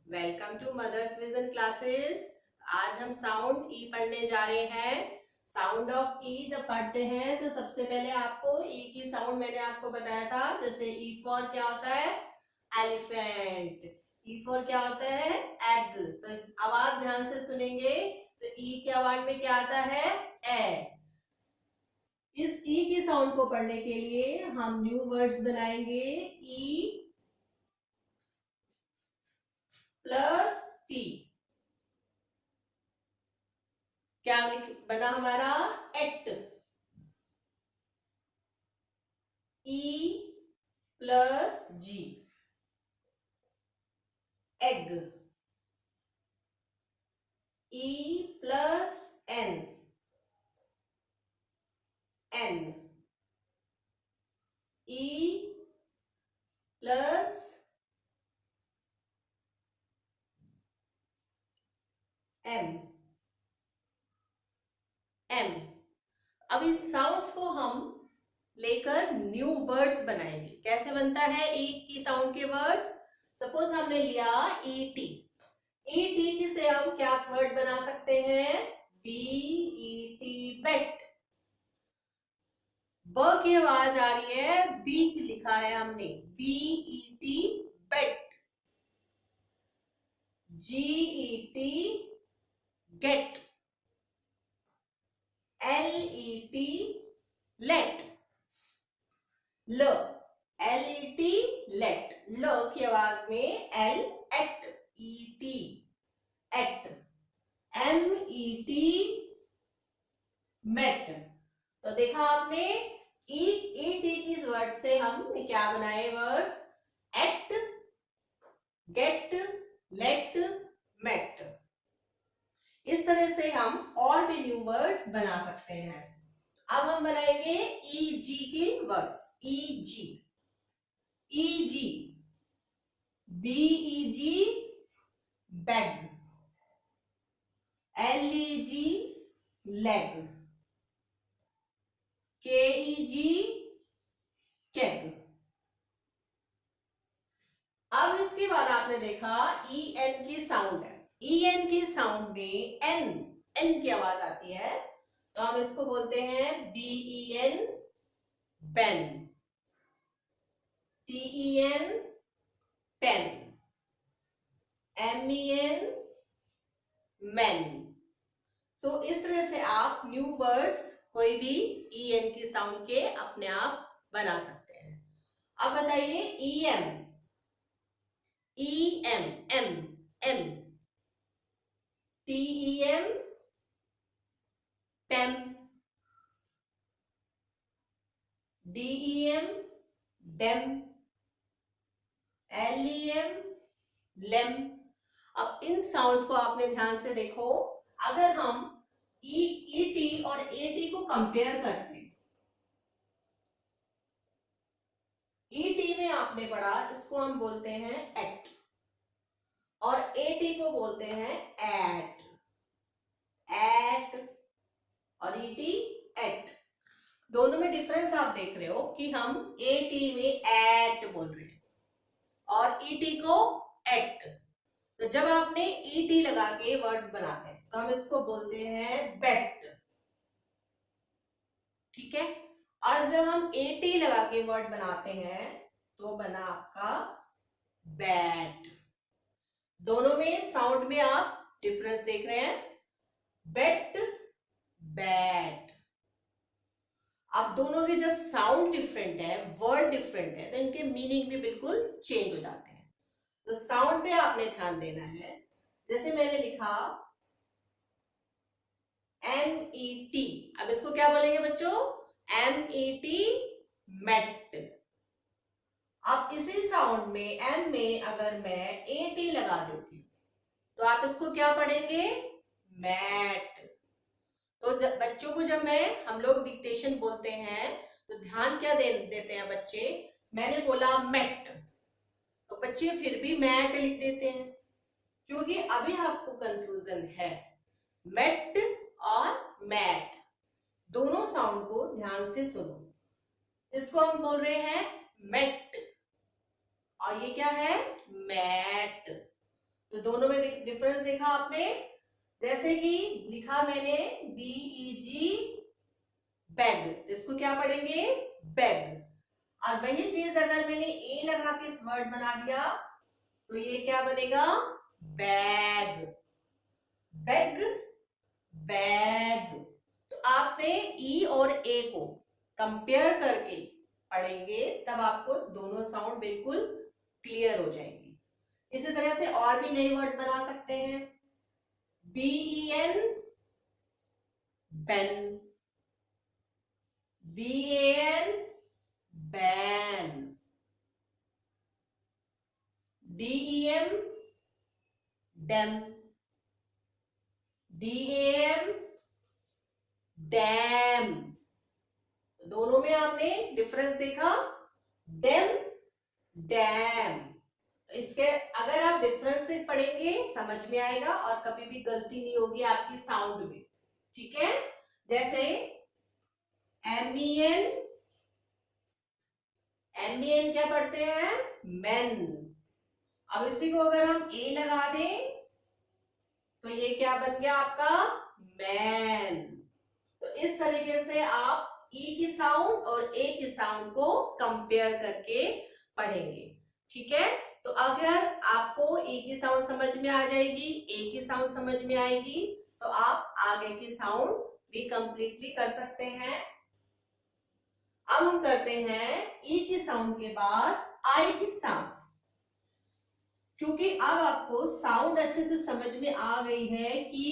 Welcome to mother's vision classes. आज हम sound ई पढ़ने जा रहे हैं। साउंड ऑफ ई जब पढ़ते हैं तो सबसे पहले आपको ई की साउंड मैंने आपको बताया था। जैसे ई फॉर क्या होता है? एलिफेंट। ई फॉर क्या होता है? एग। तो आवाज ध्यान से सुनेंगे तो ई के आवाज में क्या आता है? ए। इस ई की साउंड को पढ़ने के लिए हम न्यू वर्ड्स बनाएंगे। ई प्लस टी क्या बना हमारा? Act. E plus G, egg. E plus N, en. E plus M, em. अब इन साउंड्स को हम लेकर न्यू वर्ड्स बनाएंगे। कैसे बनता है ई की साउंड के वर्ड्स? सपोज हमने लिया ई टी। ई टी से हम क्या वर्ड बना सकते हैं? बी ई टी, बेट। ब की आवाज आ रही है, बी की लिखा है हमने, B E T, bet. G E T, get. L E T, let. ल, एल ई टी, लेट। ल की आवाज में L, act. E T, act. M E T, met. तो देखा आपने, ई ई टी की वर्ड से हम क्या बनाए words? Act, get, let, met. इस तरह से हम और भी न्यू वर्ड्स बना सकते हैं। अब हम बनाएंगे ई जी की वर्ड्स। ई जी, ई जी, बी ई जी, बैग। एल ई जी, लेग। के ई जी, केग। अब इसके बाद आपने देखा ई एन की साउंड है। ई एन की साउंड में एन, एन की आवाज आती है, तो हम इसको बोलते हैं B E N, Ben. T E N, ten. M E N, man. So इस तरह से आप न्यू वर्ड्स कोई भी ई एन की साउंड के अपने आप बना सकते हैं। अब बताइए E M. E M, em, em. T E M, tem. D E M, dem. L E M, lem. अब इन साउंड्स को आपने ध्यान से देखो। अगर हम ई ई टी और ए टी को कंपेयर करते हैं, ई टी में आपने पढ़ा, इसको हम बोलते हैं एक्ट, और ए टी को बोलते हैं एट। एट और ई टी, एक्ट। दोनों में डिफरेंस आप देख रहे हो कि हम ए टी में एट बोल रहे हैं और ई टी को एक्ट। तो जब आपने ई टी लगा के वर्ड्स बनाते हैं तो हम इसको बोलते हैं बेट। ठीक है। और जब हम ए टी लगा के वर्ड बनाते हैं तो बना आपका बैट। दोनों में साउंड में आप डिफरेंस देख रहे हैं, बेट, बैट। अब दोनों के जब साउंड डिफरेंट है, वर्ड डिफरेंट है, तो इनके मीनिंग भी बिल्कुल चेंज हो जाते हैं। तो साउंड पे आपने ध्यान देना है। जैसे मैंने लिखा एम ई टी, अब इसको क्या बोलेंगे बच्चों? M E T, met. अब इसी साउंड में एम में अगर मैं ए टी लगा देती हूँ तो आप इसको क्या पढ़ेंगे? मैट। तो बच्चों को जब हम लोग डिक्टेशन बोलते हैं तो ध्यान क्या देते हैं बच्चे? मैंने बोला मेट, तो बच्चे फिर भी मैट लिख देते हैं, क्योंकि अभी आपको कंफ्यूजन है। मेट और मैट, दोनों साउंड को ध्यान से सुनो। इसको हम बोल रहे हैं मेट और ये क्या है? मैट। तो दोनों में डिफरेंस देखा आपने। जैसे कि लिखा मैंने BEG बैग, इसको क्या पढ़ेंगे बैग। और वही चीज अगर मैंने ए लगा के वर्ड बना दिया तो ये क्या बनेगा बैग, बैग, बैग। तो आपने ई और ए को कंपेयर करके पढ़ेंगे तब आपको दोनों साउंड बिल्कुल क्लियर हो जाएंगी। इसी तरह से और भी नए वर्ड बना सकते हैं। BEN ben, BAN ban, DEM dem, DAM dam. दोनों में आपने डिफरेंस देखा, डेम डैम। इसके अगर आप डिफरेंस से पढ़ेंगे समझ में आएगा और कभी भी गलती नहीं होगी आपकी साउंड में, ठीक है। जैसे MEN, MEN क्या पढ़ते हैं मैन। अब इसी को अगर हम ए लगा दें तो ये क्या बन गया आपका मैन। तो इस तरीके से आप ई की साउंड और ए की साउंड को कंपेयर करके पढ़ेंगे, ठीक है। तो अगर आपको ई की साउंड समझ में आ जाएगी, ए की साउंड समझ में आएगी, तो आप आगे की साउंड भी कंप्लीटली कर सकते हैं। अब हम करते हैं ई की साउंड के बाद आई की साउंड, क्योंकि अब आपको साउंड अच्छे से समझ में आ गई है कि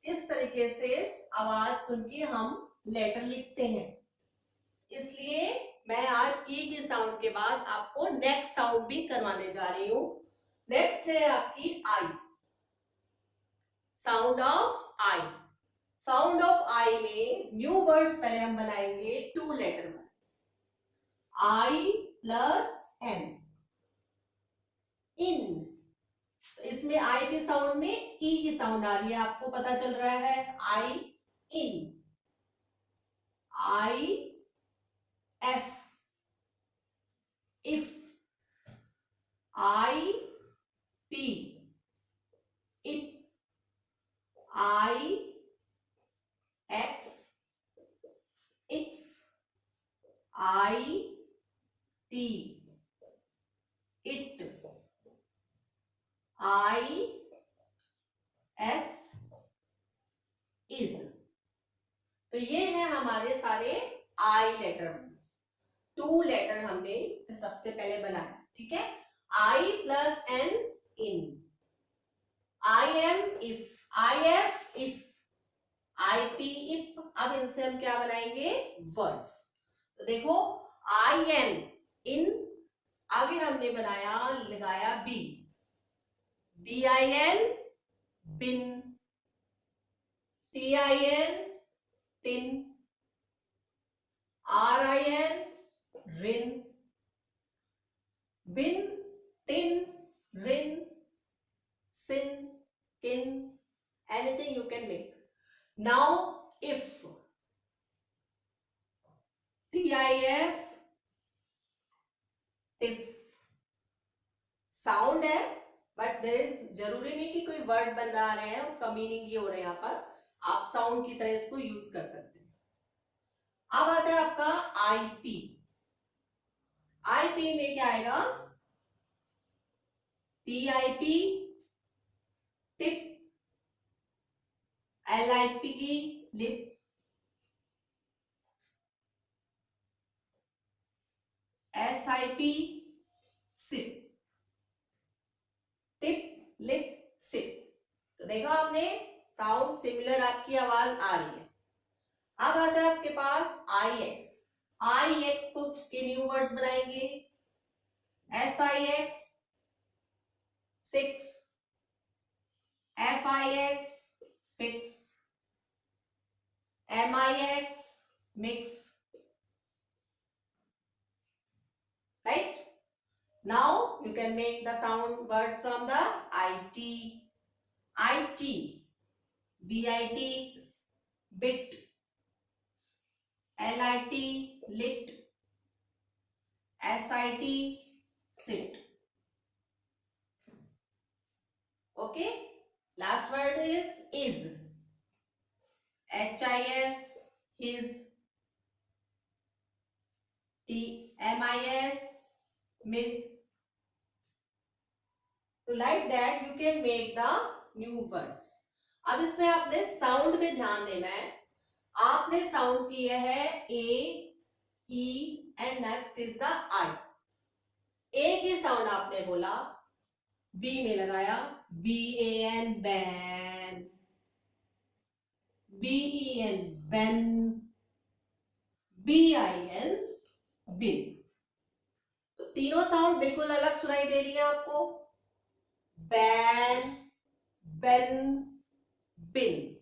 इस तरीके से आवाज सुन के हम लेटर लिखते हैं। इसलिए मैं आज ई की साउंड के बाद आपको नेक्स्ट साउंड भी करवाने जा रही हूं। नेक्स्ट है आपकी I, sound of I. Sound of I में न्यू वर्ड्स पहले हम बनाएंगे 2 लेटर में, आई प्लस एन, इन। इसमें आई की साउंड में ई की साउंड आ रही है, आपको पता चल रहा है I in, I F if, I P ip, I X ix, I T it, I S is. तो ये है हमारे सारे आई लेटर वर्ड्स। 2 लेटर हमने सबसे पहले बनाया, ठीक है। I plus N in, I M if, I F if, I P if. अब इनसे हम क्या बनाएंगे वर्ड्स। तो देखो आई एन इन, आगे हमने बनाया लगाया B, BIN bin, TIN tin, RIN Rin, bin tin Rin, sin kin, anything you can make. Now if, TIF if, sound है बट देयर इज जरूरी नहीं कि कोई वर्ड बना रहे हैं उसका मीनिंग ये हो रहा है, यहाँ पर आप साउंड की तरह इसको यूज कर सकते हैं। अब आता है आपका आईपी। आईपी में क्या आएगा, TIP टिप, LIP की lip, SIP sip, tip lip sip. तो देखा आपने साउंड सिमिलर आपकी आवाज आ रही है। अब आता है आपके पास IX। IX को के न्यू वर्ड्स बनाएंगे, SIX 6, FIX fix, MIX mix, right? Now you can make the sound words from the IT, BIT bit, LIT lit, SIT sit। Okay. Last word is. HIS, his. TMIS, miss. So like that you can make the new words. अब इसमें आपने sound पे ध्यान देना है. आपने sound किए है A, E and next is the I. A की साउंड आपने बोला, B में लगाया, BAN ban, BEN ben, BIN bin. तो तीनों साउंड बिल्कुल अलग सुनाई दे रही है आपको. बैन, बेन, बिन.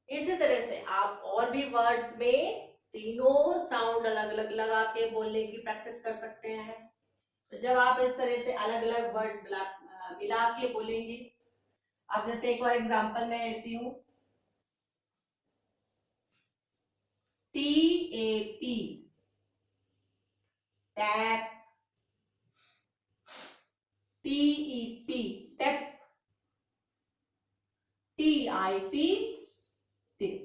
इसी तरह से आप और भी वर्ड्स में तीनों साउंड अलग अलग लगा के बोलने की प्रैक्टिस कर सकते हैं. तो जब आप इस तरह से अलग अलग वर्ड मिला के बोलेंगे, अब जैसे एक और एग्जांपल मैं लेती हूँ. TAP, tap. TEP, tape. TIP, tip.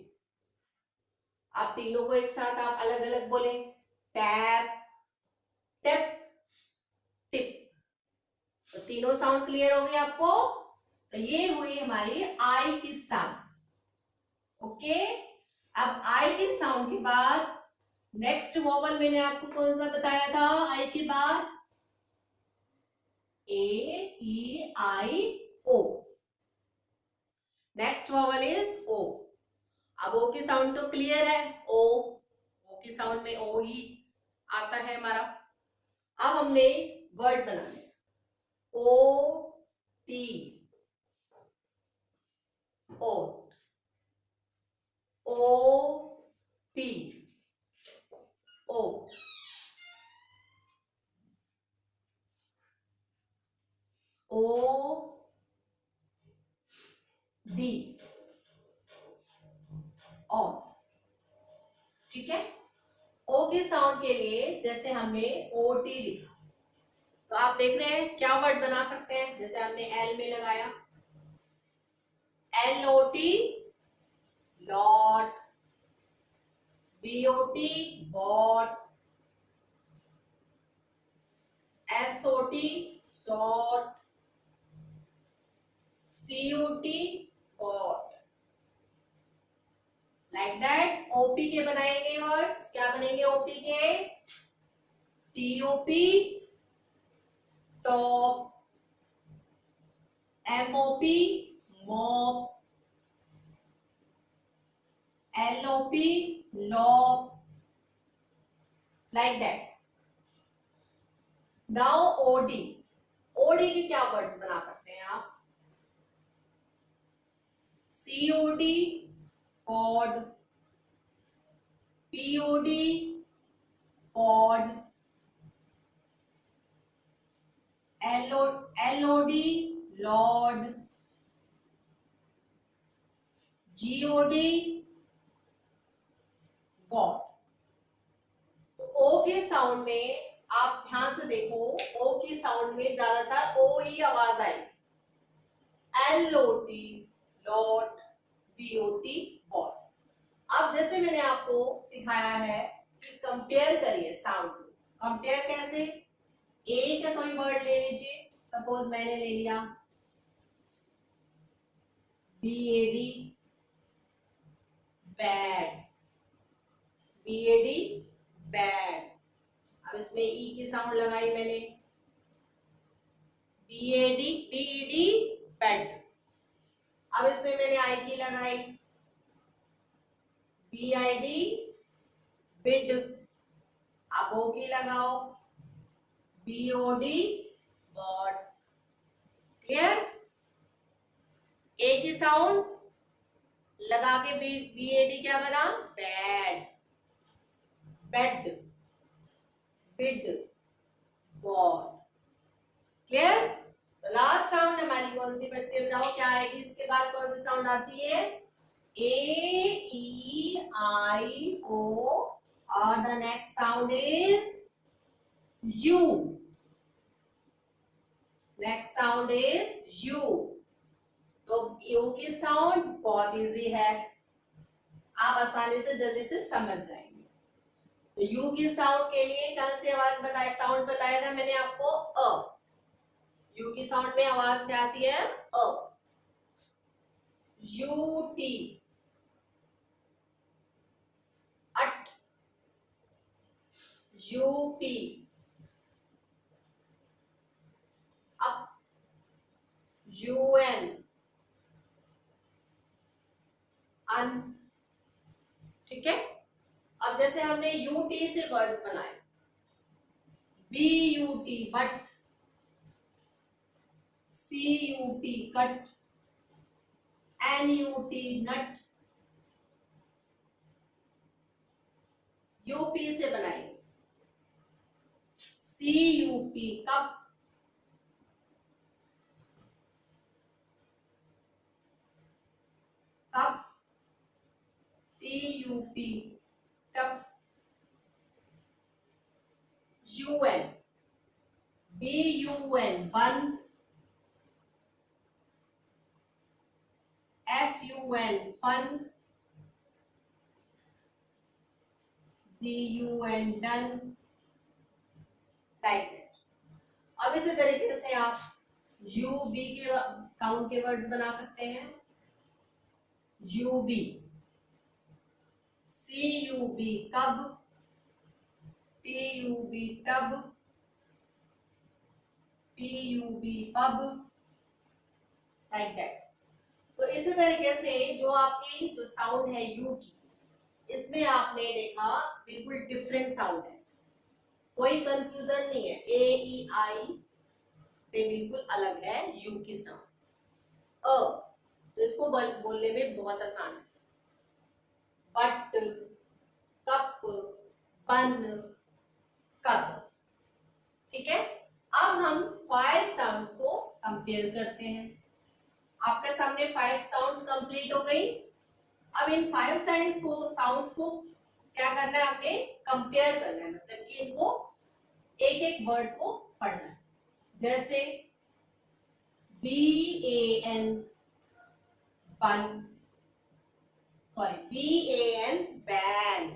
आप तीनों को एक साथ आप अलग अलग बोले, टैप, टेप, टिप. तो तीनों साउंड क्लियर हो गए आपको. तो ये हुई हमारी आई की साउंड. ओके. अब आई की साउंड के बाद नेक्स्ट वोवल मैंने आपको कौन सा बताया था आई के बाद? A, E, I, O. Next vowel is O. अब O की साउंड तो क्लियर है. O की साउंड में O ही आता है हमारा. अब हमने वर्ड बनाने. O, T, O, O, P, O, O, D, O. ठीक है. O की साउंड के लिए जैसे हमने OT लिखा, तो आप देख रहे हैं क्या वर्ड बना सकते हैं. जैसे हमने L में लगाया, LOT, lot. BOT, bot. SOT, sot. COT, cot. Like that. OP के बनाएंगे वर्ड्स. क्या बनेंगे OP के? TOP, top. MOP, mop. LOP, lop. Like that. Now OD. OD के क्या वर्ड्स बना सकते हैं आप? COD, cod. POD, pod. LOD, lord. GOD, god. तो O के साउंड में आप ध्यान से देखो, O की साउंड में ज्यादातर O ही आवाज आई. LOT, lot. BOT, bod. अब जैसे मैंने आपको सिखाया है कि कंपेयर करिए साउंड. कंपेयर कैसे? ए का कोई वर्ड ले लीजिए. सपोज मैंने ले लिया BAD, बैड. BAD, bad. अब इसमें ई की साउंड लगाई मैंने, BED, बेड. अब इसमें मैंने आई की लगाई, BID, बिड. अब ओ की लगाओ, BOD, बॉड. क्लियर? ए की साउंड लगा के BAD क्या बना? Bad. Bed, bid, bod. Clear? तो लास्ट साउंड हमारी कौन सी बचती है बताओ, क्या आएगी इसके बाद? कौन सी साउंड आती है? AEIO, और the next sound is U. Next sound is U. You की साउंड बहुत इजी है, आप आसानी से जल्दी से समझ जाएंगे। तो यू की साउंड के लिए कौन सी आवाज बताया, साउंड बताया था मैंने आपको, अ। यू की साउंड में आवाज क्या आती है, अ। U T, ut. U P, up. U N, un. ठीक है। अब जैसे हमने यू टी से वर्ड्स बनाए, B U T but, C U T cut, N U T nut, UP से बनाएंगे, C U P cup, cup, T U P tup, U N, B U N bun, F U N fun, D U N done, like that. अब इसी तरीके से आप you B के sound के words बना सकते हैं, U B, C U B cub, T U B tub, P U B pub, like that. तो इसी तरीके से जो आपकी जो साउंड है यू की, इसमें आपने देखा बिल्कुल डिफरेंट साउंड है, कोई कंफ्यूजन नहीं है, ए ई आई से बिल्कुल अलग है यू की साउंड। अ तो इसको बोलने में बहुत आसान है, बट, कप, बन, कब। ठीक है। अब हम 5 साउंड्स को कंपेयर करते हैं। आपके सामने 5 साउंड्स कंप्लीट हो गई। अब इन 5 साउंड्स को क्या करना है, आपने कंपेयर करना है, मतलब कि इनको एक एक वर्ड को पढ़ना है। जैसे B A N bun, sorry, B A N ban,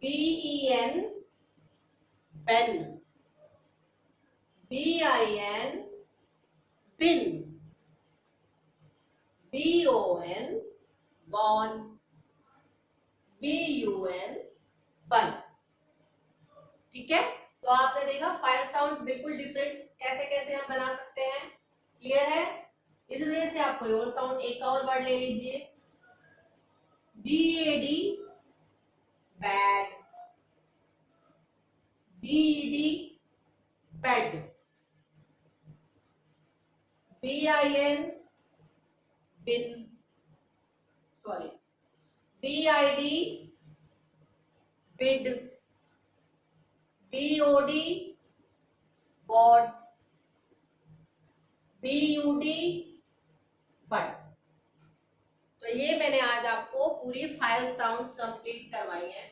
B E N Ben, B I N bin, B O N bon, B U N bun. ठीक है। तो आपने देखा 5 साउंड बिल्कुल डिफरेंट कैसे कैसे हम बना सकते हैं, क्लियर है। इसी तरह से आप कोई और साउंड, एक और वर्ड ले लीजिए, B A D bad, B E D bed, B I N bin, sorry, B I D bid, B O D bod, B U D but. तो ये मैंने आज आपको पूरी 5 साउंड्स कंप्लीट करवाई हैं।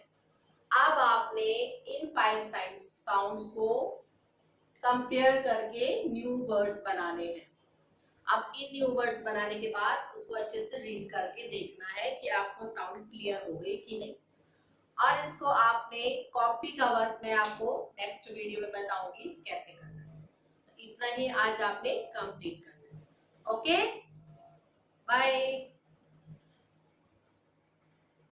अब आपने इन 5 साउंड्स को कंपेयर करके न्यू वर्ड्स बनाने हैं। अब इन न्यू वर्ड्स बनाने के बाद उसको अच्छे से रीड करके देखना है कि आपको साउंड क्लियर हो गई कि नहीं। और इसको आपने कॉपी का वर्क मैं आपको नेक्स्ट वीडियो में बताऊंगी कैसे करना है। तो इतना ही आज आपने कंप्लीट करना है। Okay, bye.